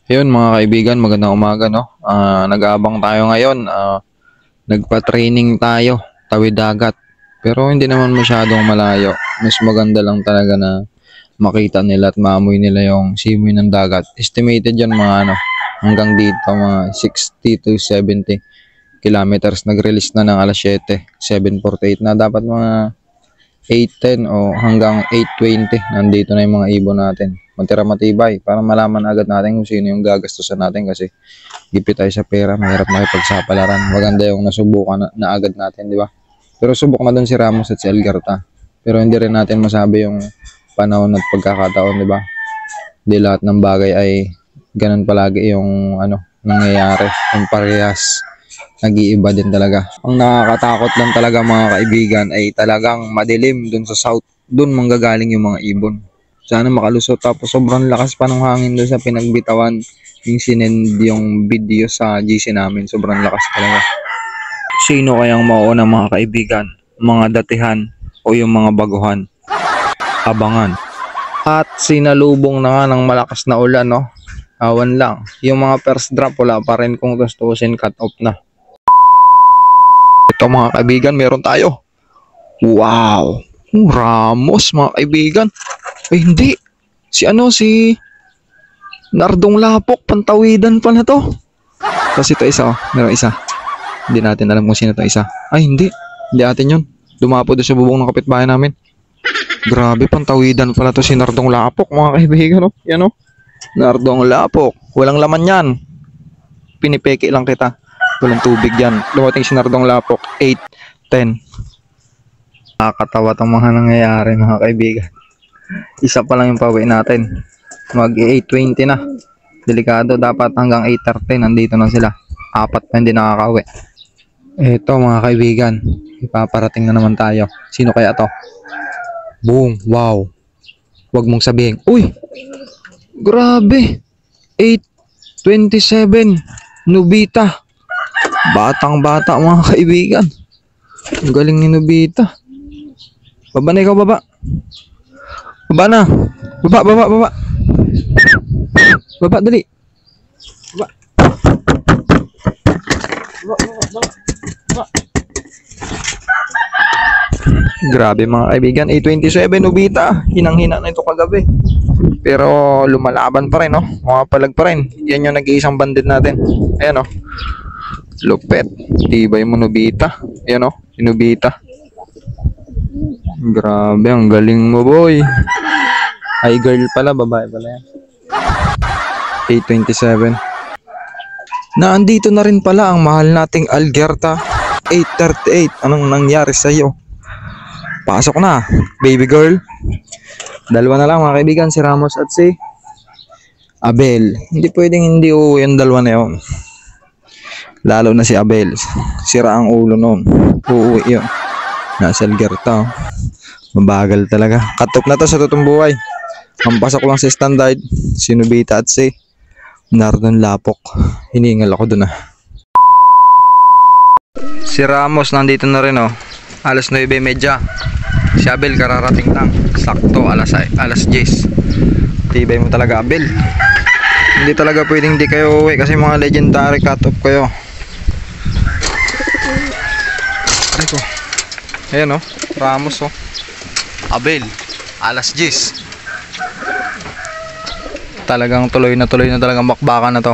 Ayun mga kaibigan, magandang umaga no. Nag-aabang tayo ngayon. Nagpa-training tayo, tawid dagat. Pero hindi naman masyadong malayo. Mas maganda lang talaga na makita nila at maamoy nila yung simoy ng dagat. Estimated yan mga hanggang dito mga 60 to 70 kilometers. Nag-release na ng alas 7, 7:48 na. Dapat mga 8:10 o hanggang 8:20 nandito na yung mga ibon natin. Matira matibay para malaman agad natin kung sino yung gagastusan natin kasi gipit tayo sa pera, mahirap makipagsapalaran. Maganda yung nasubukan na agad natin, di ba? Pero subok na doon si Ramos at si Algarta. Pero hindi rin natin masabi yung panahon at pagkakataon, di ba? Hindi lahat ng bagay ay ganun palagi yung nangyayari. Yung parehas nag-iiba din talaga. Ang nakakatakot lang talaga mga kaibigan ay talagang madilim dun sa south. Dun manggagaling yung mga ibon. Sana makalusot, tapos sobrang lakas pa ng hangin doon sa pinagbitawan yung sinend yung video sa GC namin. Sobrang lakas talaga. Sino kayang mauuna mga kaibigan? Mga datihan o yung mga baguhan? Abangan. At sinalubong na nga ng malakas na ulan, no? Awan lang. Yung mga first drop wala pa rin, kung gustusin cut off na. Ito mga kaibigan, meron tayo. Wow! Ramos mga kaibigan. Ay hindi. Si Nardong Lapok, pantawidan pa na to. Tapos ito isa, meron isa. Hindi natin alam kung sino ito isa. Ay hindi. Hindi atin yun. Dumapo doon sa bubong ng kapitbahay namin. Grabe, pantawidan pala to si Nardong Lapok mga kaibigan. No? Yan o. Nardong Lapok. Walang laman yan. Pinipeke lang kita. Walang tubig yan. Dumating si Nardong Lapok. 8:10. Nakakatawa itong mga nangyayari mga kaibigan. Isa pa lang yung pauwi natin. Mag 8:20 na. Delikado, dapat hanggang 8:30 nandito na sila. Apat pa hindi nakakauwi. Eto mga kaibigan, ipaparating na naman tayo. Sino kaya to? Boom, wow. Huwag mong sabihin, uy, grabe, 8:27, Nobita. Batang bata mga kaibigan. Ang galing ni Nobita. Baba na ikaw, baba. Baba na. Baba. Baba, dali. Baba. Grabe mga kaibigan, 8:27 Nobita. Hinang-hina na ito kagabi. Pero lumalaban pa rin, no? Mapapalag pa rin. Yan yung nag-iisang bandit natin. Ayan, no? Lupet. Tibay mo Nobita. Ayan, no? Nobita. Grabe, ang galing mo boy. Ay girl pala, babae pala yan. 8:27. Naandito na rin pala ang mahal nating Algarta. 8:38. Anong nangyari sa iyo? Pasok na, baby girl. Dalawa na lang mga kaibigan, si Ramos at si Abel. Hindi pwedeng hindi uuwi yung dalawa na yun. Lalo na si Abel. Sira ang ulo noon. Uuwi yun. Nasa Algarta. Mabagal talaga. Cut off na to sa totoong buhay. Ang pasok lang si standard, si Nobita at si Nardong Lapok. Hiningal ako dun . Si Ramos nandito na rin Alas 9:30. Si Abel kararating lang. Sakto alas 10. Tibay mo talaga Abel. Hindi talaga pwedeng di kayo uwi kasi mga legendary cut off kayo. Ito. Ayan Ramos Abel alas 10. Talagang tuloy na talagang bakbakan na to.